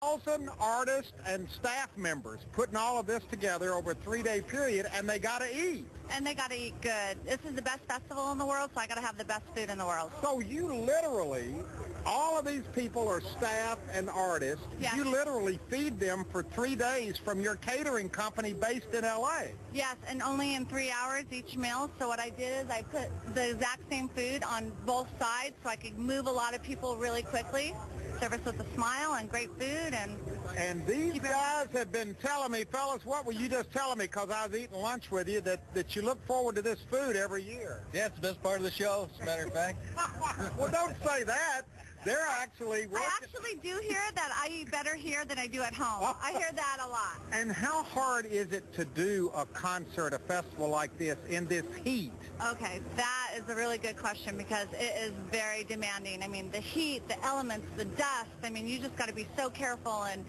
1,000 artists and staff members putting all of this together over a 3-day period, and they got to eat. And they got to eat good. This is the best festival in the world, so I got to have the best food in the world. So you literally, all of these people are staff and artists. Yes. You literally feed them for 3 days from your catering company based in L.A. Yes, and only in 3 hours each meal. So what I did is I put the exact same food on both sides so I could move a lot of people really quickly. Service with a smile and great food. And these guys have been telling me, fellas, what were you just telling me, because I was eating lunch with you, that you look forward to this food every year. Yeah, it's the best part of the show, as a matter of fact. Well, don't say that. They're actually working. I actually do hear that I eat better here than I do at home. I hear that a lot. And how hard is it to do a concert, a festival like this in this heat? Okay, that is a really good question because it is very demanding. I mean, the heat, the elements, the dust. I mean, you just got to be so careful and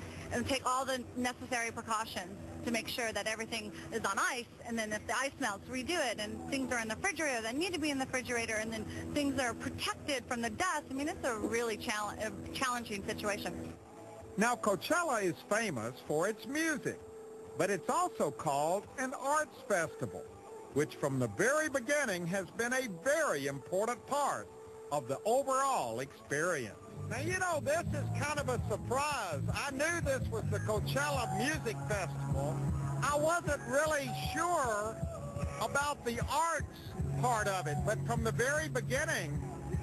take all the necessary precautions to make sure that everything is on ice, and then if the ice melts, redo it, and things are in the refrigerator that need to be in the refrigerator, and then things are protected from the dust. I mean, it's a really challenging situation. Now, Coachella is famous for its music, but it's also called an arts festival, which from the very beginning has been a very important part of the overall experience. Now, you know, this is kind of a surprise. I knew this was the Coachella Music Festival. I wasn't really sure about the arts part of it, but from the very beginning,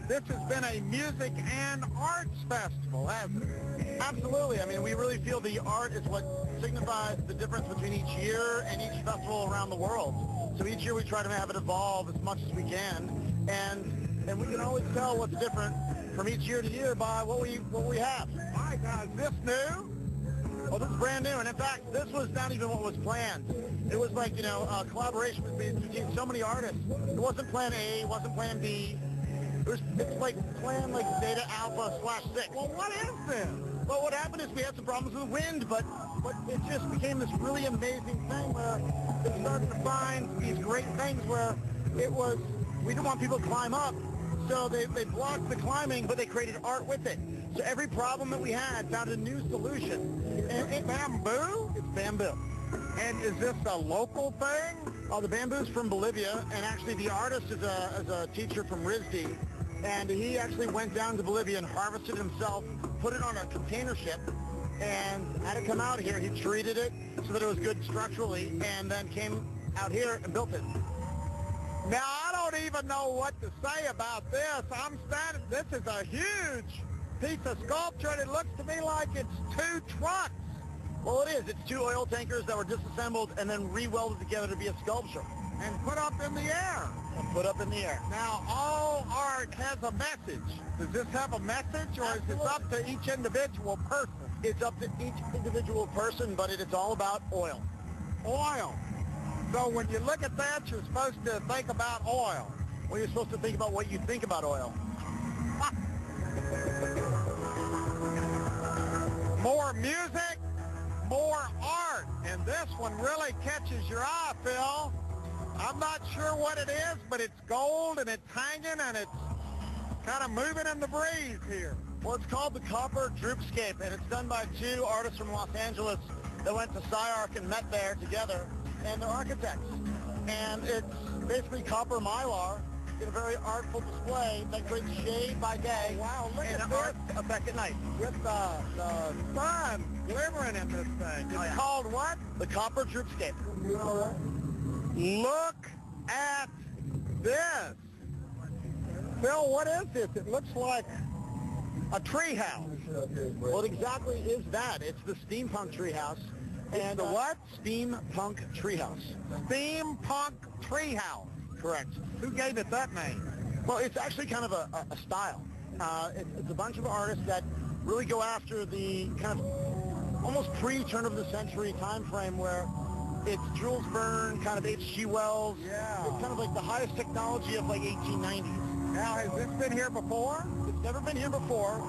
this has been a music and arts festival, hasn't it? Absolutely. I mean, we really feel the art is what signifies the difference between each year and each festival around the world. So each year we try to have it evolve as much as we can, and we can always tell what's different from each year to year by what we have. My God, is this new? Well, this is brand new, and in fact, this was not even what was planned. It was like, you know, a collaboration between so many artists. It wasn't plan A, it wasn't plan B. It's like plan like Zeta Alpha /6. Well, what is this? Well, what happened is we had some problems with the wind, but it just became this really amazing thing where they started to find these great things where we didn't want people to climb up, so they blocked the climbing, but they created art with it. So every problem that we had found a new solution. And it's bamboo? It's bamboo. And is this a local thing? The bamboo's from Bolivia, and actually the artist is a teacher from RISD, and he actually went down to Bolivia and harvested himself, put it on a container ship, and had it come out here. He treated it so that it was good structurally, and then came out here and built it. Now, I don't even know what to say about this. This is a huge piece of sculpture, and it looks to me like it's 2 trucks. Well, it is. It's 2 oil tankers that were disassembled and then re-welded together to be a sculpture. And put up in the air. And put up in the air. Now, all art has a message. Does this have a message, or is this up to each individual person? It's up to each individual person, but it's all about oil. Oil. So when you look at that, you're supposed to think about oil. Well, you're supposed to think about what you think about oil. More music, more art, and this one really catches your eye, Phil. I'm not sure what it is, but it's gold, and it's hanging, and it's kind of moving in the breeze here. Well, it's called the Copper Droopscape, and it's done by 2 artists from Los Angeles that went to SciArc and met there together, and they're architects. And it's basically copper mylar in a very artful display that creates shade by day. Oh, wow, look and at art this. effect at night. With the sun glimmering in this thing. It's called what? The Copper Droopscape. Look at this. Phil, what is this? It looks like a treehouse. Well, it exactly is that. It's the steampunk treehouse. And the what? Steampunk treehouse. Steampunk treehouse. Correct. Who gave it that name? Well, it's actually kind of a style. It's a bunch of artists that really go after the kind of almost pre-turn of the century time frame where it's Jules Verne, kind of H.G. Wells. Yeah. It's kind of like the highest technology of like 1890s. Now, has this been here before? It's never been here before.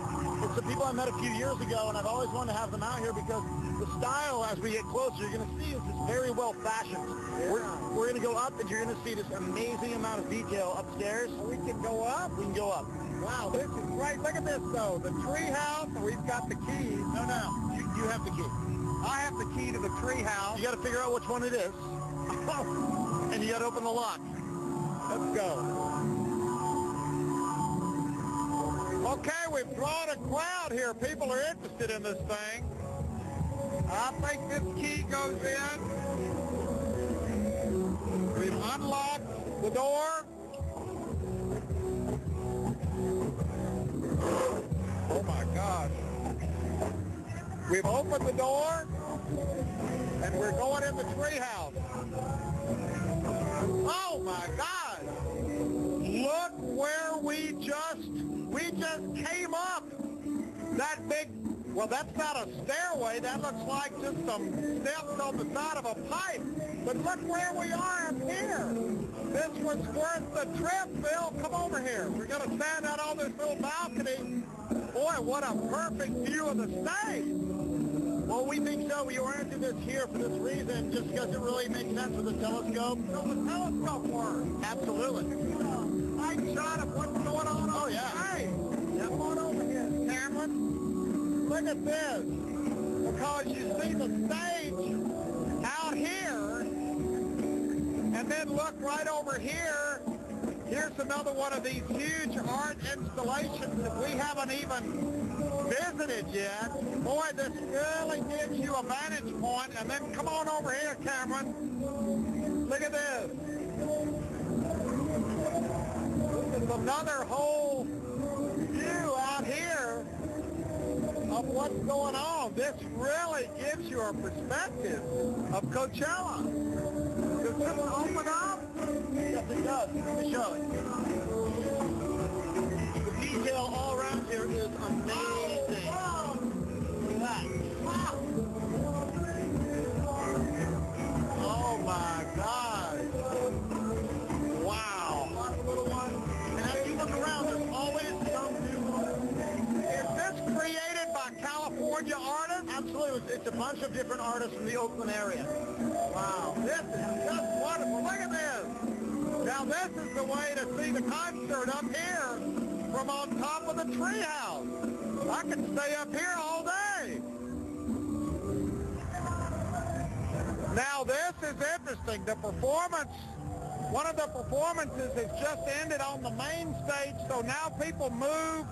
It's the people I met a few years ago, and I've always wanted to have them out here because the style, as we get closer, you're going to see is very well fashioned. Yeah. We're going to go up, and you're going to see this amazing amount of detail upstairs. We can go up? We can go up. Wow, this is great. Look at this, though. The tree house, we've got the keys. No. have the key? I have the key to the treehouse. You got to figure out which one it is. And you got to open the lock. Let's go. Okay, we've drawn a crowd here. People are interested in this thing. I think this key goes in. We've unlocked the door. Oh my gosh. We've opened the door and we're going in the treehouse. Oh my God. Look where we just came up. That big, well, that's not a stairway. That looks like just some steps on the side of a pipe. But look where we are up here. This was worth the trip, Phil. Come over here. We're going to stand out on this little balcony. Boy, what a perfect view of the stage. Well, we think so. We oriented this here for this reason, just because it really makes sense with the telescope. So the telescope works. Absolutely. Nice shot of what's going on. Oh, yeah. Hey, come on over here, Cameron. Look at this. Because you see the stage out here, and then look right over here. Here's another one of these huge art installations that we haven't even visited yet. Boy, this really gives you a vantage point. And then come on over here, Cameron. Look at this. This is another whole view out here of what's going on. This really gives you a perspective of Coachella. Does this open up? Yes, it does. Let me show it. The detail all around here is amazing. Look at that. Oh my God. Wow. Lots of little ones. And as you look around, there's always some new ones. Is this created by California artists? Absolutely. It's a bunch of different artists from the Oakland area. Wow. This is just wonderful. Look at this. Now this is the way to see the concert up here from on top of the treehouse. I can stay up here all day. Now this is interesting. The performance, one of the performances has just ended on the main stage, so now people move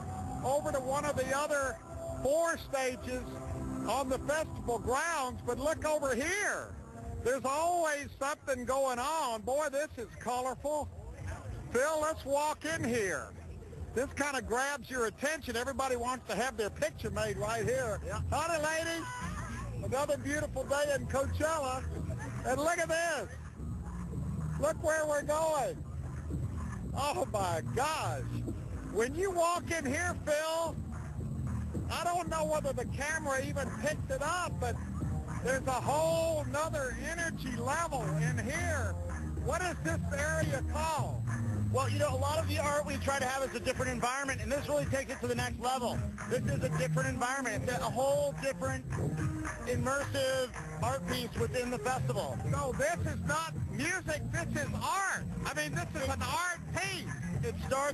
over to one of the other 4 stages on the festival grounds. But look over here. There's always something going on. Boy, this is colorful. Phil, let's walk in here. This kind of grabs your attention. Everybody wants to have their picture made right here. Yeah. Howdy, ladies. Another beautiful day in Coachella. And look at this. Look where we're going. Oh, my gosh. When you walk in here, Phil, I don't know whether the camera even picked it up, but there's a whole nother energy level in here. What is this area called? Well, you know, a lot of the art we try to have is a different environment, and this really takes it to the next level. This is a different environment. It's a whole different immersive art piece within the festival. So this is not music, this is art. I mean, this is an art piece. It starts